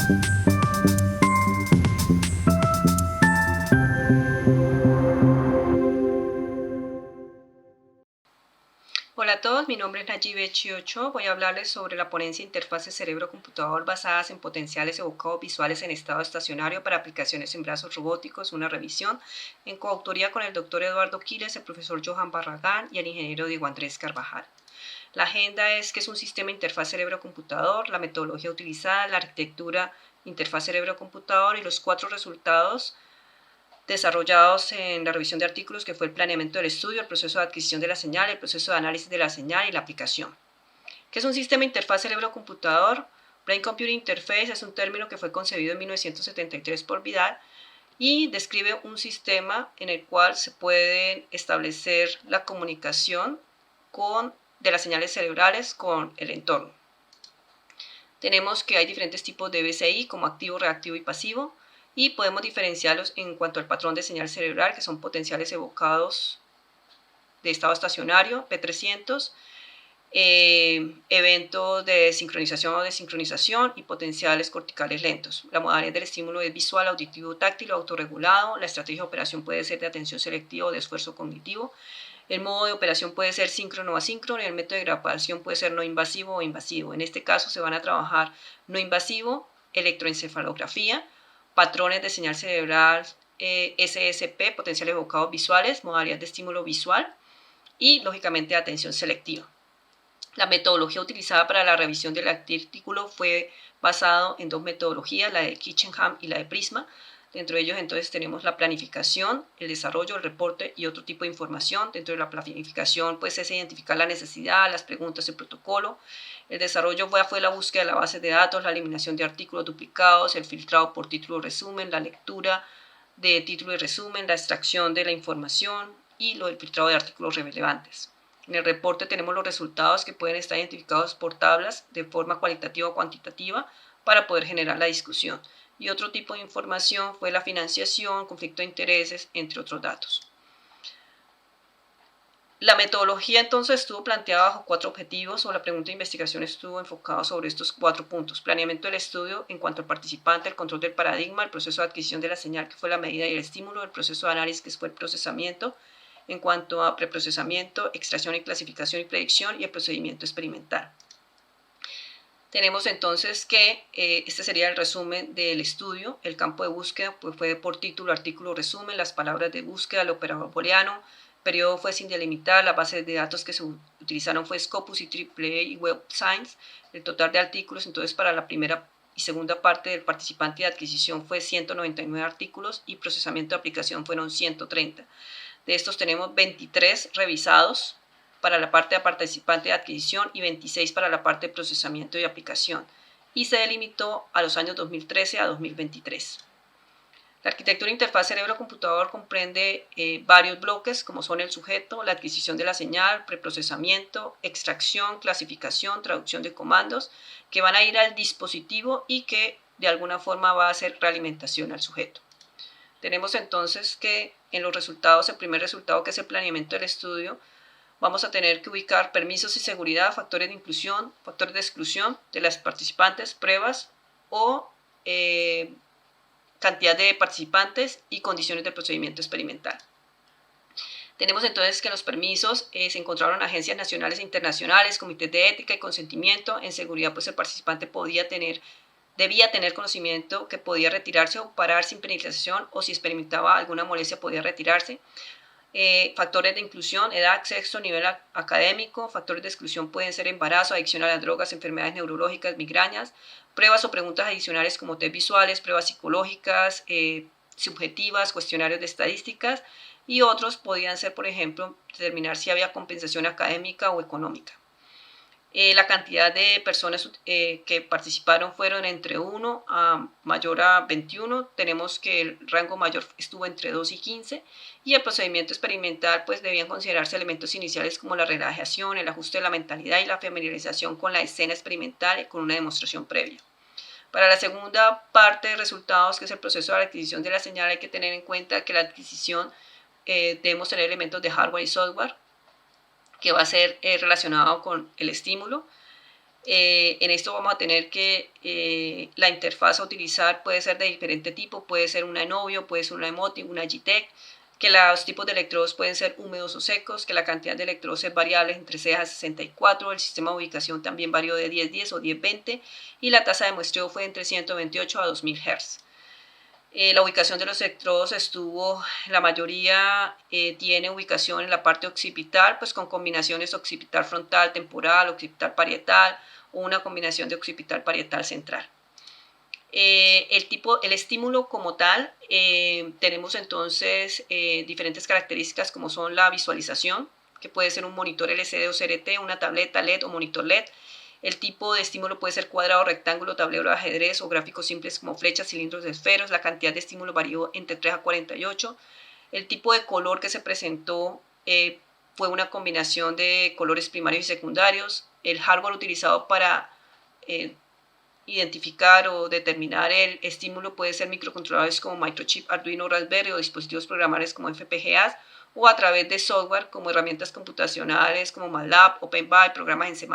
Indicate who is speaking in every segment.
Speaker 1: Hola a todos, mi nombre es Nayibe Chiocho. Voy a hablarles sobre la ponencia Interfaces cerebro-computador basadas en potenciales evocados visuales en estado estacionario para aplicaciones en brazos robóticos, una revisión, en coautoría con el doctor Eduardo Quiles, el profesor Johan Barragán y el ingeniero Diego Andrés Carvajal. La agenda es que es un sistema interfaz cerebro-computador, la metodología utilizada, la arquitectura interfaz cerebro-computador y los 4 resultados desarrollados en la revisión de artículos, que fue el planeamiento del estudio, el proceso de adquisición de la señal, el proceso de análisis de la señal y la aplicación. ¿Qué es un sistema interfaz cerebro-computador? Brain Computer Interface es un término que fue concebido en 1973 por Vidal y describe un sistema en el cual se puede establecer la comunicación de las señales cerebrales con el entorno. Tenemos que hay diferentes tipos de BCI, como activo, reactivo y pasivo, y podemos diferenciarlos en cuanto al patrón de señal cerebral, que son potenciales evocados de estado estacionario, P300, eventos de sincronización o desincronización y potenciales corticales lentos. La modalidad del estímulo es visual, auditivo, táctil o autorregulado. La estrategia de operación puede ser de atención selectiva o de esfuerzo cognitivo. El modo de operación puede ser síncrono o asíncrono y el método de grabación puede ser no invasivo o invasivo. En este caso se van a trabajar no invasivo, electroencefalografía, patrones de señal cerebral, SSP, potenciales evocados visuales, modalidad de estímulo visual y, lógicamente, atención selectiva. La metodología utilizada para la revisión del artículo fue basado en 2 metodologías, la de Kitchenham y la de Prisma. Dentro de ellos entonces tenemos la planificación, el desarrollo, el reporte y otro tipo de información. Dentro de la planificación pues es identificar la necesidad, las preguntas, el protocolo. El desarrollo fue la búsqueda de la base de datos, la eliminación de artículos duplicados, el filtrado por título resumen, la lectura de título y resumen, la extracción de la información y el filtrado de artículos relevantes. En el reporte tenemos los resultados que pueden estar identificados por tablas de forma cualitativa o cuantitativa para poder generar la discusión. Y otro tipo de información fue la financiación, conflicto de intereses, entre otros datos. La metodología entonces estuvo planteada bajo 4 objetivos, o la pregunta de investigación estuvo enfocada sobre estos 4 puntos. Planeamiento del estudio en cuanto al participante, el control del paradigma, el proceso de adquisición de la señal, que fue la medida y el estímulo, el proceso de análisis, que fue el procesamiento, en cuanto a preprocesamiento, extracción y clasificación y predicción, y el procedimiento experimental. Tenemos entonces que este sería el resumen del estudio. El campo de búsqueda pues, fue por título, artículo, resumen, las palabras de búsqueda, el operador booleano, periodo fue sin delimitar, las bases de datos que se utilizaron fue Scopus y AAA y Web Science, el total de artículos entonces para la primera y segunda parte del participante de adquisición fue 199 artículos y procesamiento de aplicación fueron 130. De estos tenemos 23 revisados para la parte de participante de adquisición y 26 para la parte de procesamiento y aplicación, y se delimitó a los años 2013 a 2023. La arquitectura interfaz cerebro-computador comprende varios bloques, como son el sujeto, la adquisición de la señal, preprocesamiento, extracción, clasificación, traducción de comandos, que van a ir al dispositivo y que de alguna forma va a hacer realimentación al sujeto. Tenemos entonces que en los resultados, el primer resultado que es el planeamiento del estudio, vamos a tener que ubicar permisos y seguridad, factores de inclusión, factores de exclusión de las participantes, pruebas o cantidad de participantes y condiciones del procedimiento experimental. Tenemos entonces que en los permisos se encontraron agencias nacionales e internacionales, comités de ética y consentimiento. En seguridad, pues el participante debía tener conocimiento que podía retirarse o parar sin penalización, o si experimentaba alguna molestia podía retirarse. Factores de inclusión, edad, sexo, nivel académico. Factores de exclusión pueden ser embarazo, adicción a las drogas, enfermedades neurológicas, migrañas. Pruebas o preguntas adicionales como test visuales, pruebas psicológicas, subjetivas, cuestionarios de estadísticas, y otros podían ser, por ejemplo, determinar si había compensación académica o económica. La cantidad de personas que participaron fueron entre 1 a mayor a 21. Tenemos que el rango mayor estuvo entre 2 y 15. Y el procedimiento experimental pues debían considerarse elementos iniciales como la relajación, el ajuste de la mentalidad y la familiarización con la escena experimental y con una demostración previa. Para la segunda parte de resultados, que es el proceso de la adquisición de la señal, hay que tener en cuenta que la adquisición debemos tener elementos de hardware y software, que va a ser relacionado con el estímulo. En esto vamos a tener que la interfaz a utilizar puede ser de diferente tipo, puede ser una Enovio, puede ser una Emotive, una GTEC, que los tipos de electrodos pueden ser húmedos o secos, que la cantidad de electrodos es variable entre 6 a 64, el sistema de ubicación también varió de 10-10 o 10-20 y la tasa de muestreo fue entre 128 a 2000 Hz. La ubicación de los electrodos estuvo, la mayoría tiene ubicación en la parte occipital, pues con combinaciones occipital frontal, temporal, occipital parietal o una combinación de occipital parietal central. El estímulo como tal, tenemos entonces diferentes características como son la visualización, que puede ser un monitor LCD o CRT, una tableta LED o monitor LED. El tipo de estímulo puede ser cuadrado, rectángulo, tablero de ajedrez o gráficos simples como flechas, cilindros, esferos. La cantidad de estímulo varió entre 3 a 48. El tipo de color que se presentó fue una combinación de colores primarios y secundarios. El hardware utilizado para identificar o determinar el estímulo puede ser microcontroladores como Microchip, Arduino, Raspberry o dispositivos programables como FPGAs o a través de software como herramientas computacionales como MATLAB, OpenVI, programas en C++,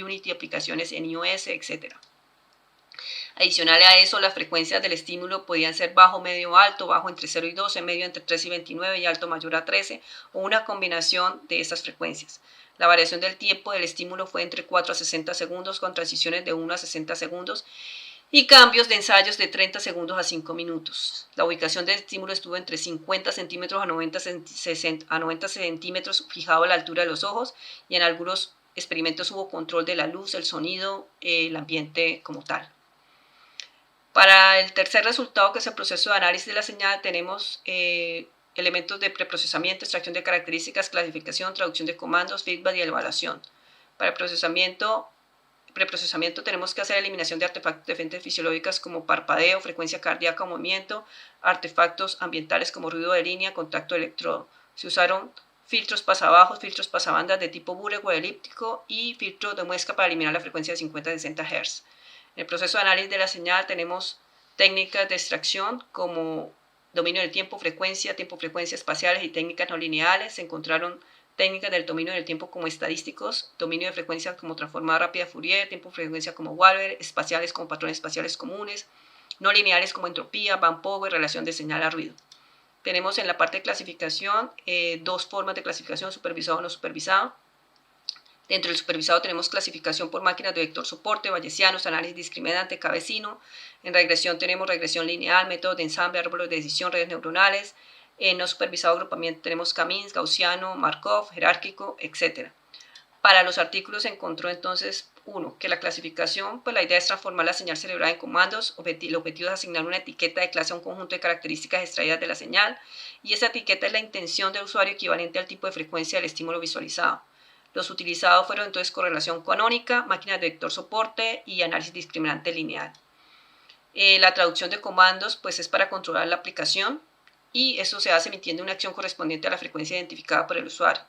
Speaker 1: Unity, aplicaciones en iOS, etc. Adicional a eso, las frecuencias del estímulo podían ser bajo, medio, alto, bajo entre 0 y 12, medio entre 3 y 29 y alto mayor a 13 o una combinación de estas frecuencias. La variación del tiempo del estímulo fue entre 4 a 60 segundos con transiciones de 1 a 60 segundos y cambios de ensayos de 30 segundos a 5 minutos. La ubicación del estímulo estuvo entre 50 centímetros a 90 centímetros fijado a la altura de los ojos y en algunos experimentos hubo control de la luz, el sonido, el ambiente como tal. Para el tercer resultado, que es el proceso de análisis de la señal, tenemos elementos de preprocesamiento, extracción de características, clasificación, traducción de comandos, feedback y evaluación. Para el preprocesamiento tenemos que hacer eliminación de artefactos de fuentes fisiológicas como parpadeo, frecuencia cardíaca o movimiento, artefactos ambientales como ruido de línea, contacto de electrodo. Se usaron filtros pasabajos, filtros pasabandas de tipo Burek o elíptico y filtro de muesca para eliminar la frecuencia de 50 a 60 Hz. En el proceso de análisis de la señal tenemos técnicas de extracción como dominio del tiempo-frecuencia espaciales y técnicas no lineales. Se encontraron técnicas del dominio del tiempo como estadísticos, dominio de frecuencia como transformada rápida Fourier, tiempo-frecuencia como Walber, espaciales como patrones espaciales comunes, no lineales como entropía, Van Power, relación de señal a ruido. Tenemos en la parte de clasificación dos formas de clasificación, supervisado o no supervisado. Dentro del supervisado tenemos clasificación por máquinas de vector soporte, bayesianos, análisis discriminante, cabecino. En regresión tenemos regresión lineal, métodos de ensamble, árboles de decisión, redes neuronales. En no supervisado agrupamiento tenemos Kamins, gaussiano, Markov, jerárquico, etc. Para los artículos se encontró entonces, que la clasificación, pues la idea es transformar la señal cerebral en comandos. El objetivo es asignar una etiqueta de clase a un conjunto de características extraídas de la señal y esa etiqueta es la intención del usuario equivalente al tipo de frecuencia del estímulo visualizado. Los utilizados fueron entonces correlación canónica, máquinas de vector soporte y análisis discriminante lineal. La traducción de comandos pues es para controlar la aplicación y eso se hace emitiendo una acción correspondiente a la frecuencia identificada por el usuario.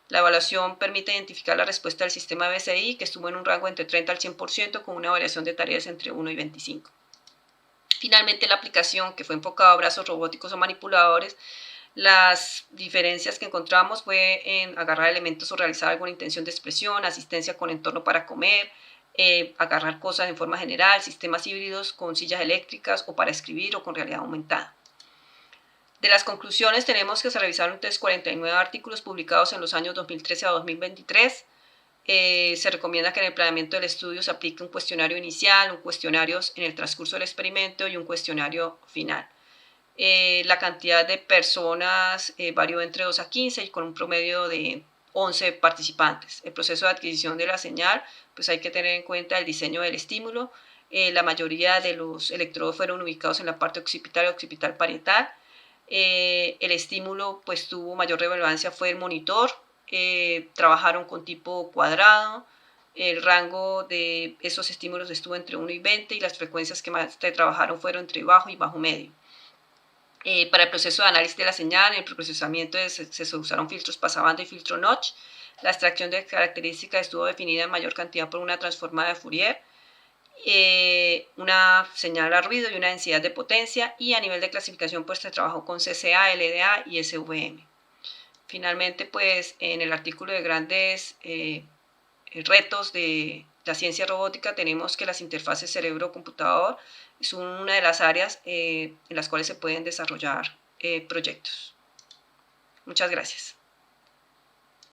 Speaker 1: La evaluación permite identificar la respuesta del sistema BCI, que estuvo en un rango entre 30 al 100% con una variación de tareas entre 1 y 25. Finalmente, la aplicación, que fue enfocada a brazos robóticos o manipuladores, las diferencias que encontramos fue en agarrar elementos o realizar alguna intención de expresión, asistencia con entorno para comer, agarrar cosas en forma general, sistemas híbridos con sillas eléctricas o para escribir o con realidad aumentada. De las conclusiones tenemos que se revisaron 49 artículos publicados en los años 2013 a 2023. Se recomienda que en el planeamiento del estudio se aplique un cuestionario inicial, un cuestionario en el transcurso del experimento y un cuestionario final. La cantidad de personas varió entre 2 a 15 y con un promedio de 11 participantes. El proceso de adquisición de la señal, pues hay que tener en cuenta el diseño del estímulo. La mayoría de los electrodos fueron ubicados en la parte occipital y occipital parietal. El estímulo pues tuvo mayor relevancia fue el monitor. Trabajaron con tipo cuadrado. El rango de esos estímulos estuvo entre 1 y 20 y las frecuencias que más trabajaron fueron entre bajo y bajo medio. Para el proceso de análisis de la señal, en el procesamiento se usaron filtros pasabanda y filtro notch. La extracción de características estuvo definida en mayor cantidad por una transformada de Fourier, una señal a ruido y una densidad de potencia, y a nivel de clasificación pues se trabajó con CCA, LDA y SVM. Finalmente, pues en el artículo de grandes retos de la ciencia robótica tenemos que las interfaces cerebro-computador son una de las áreas en las cuales se pueden desarrollar proyectos. Muchas gracias.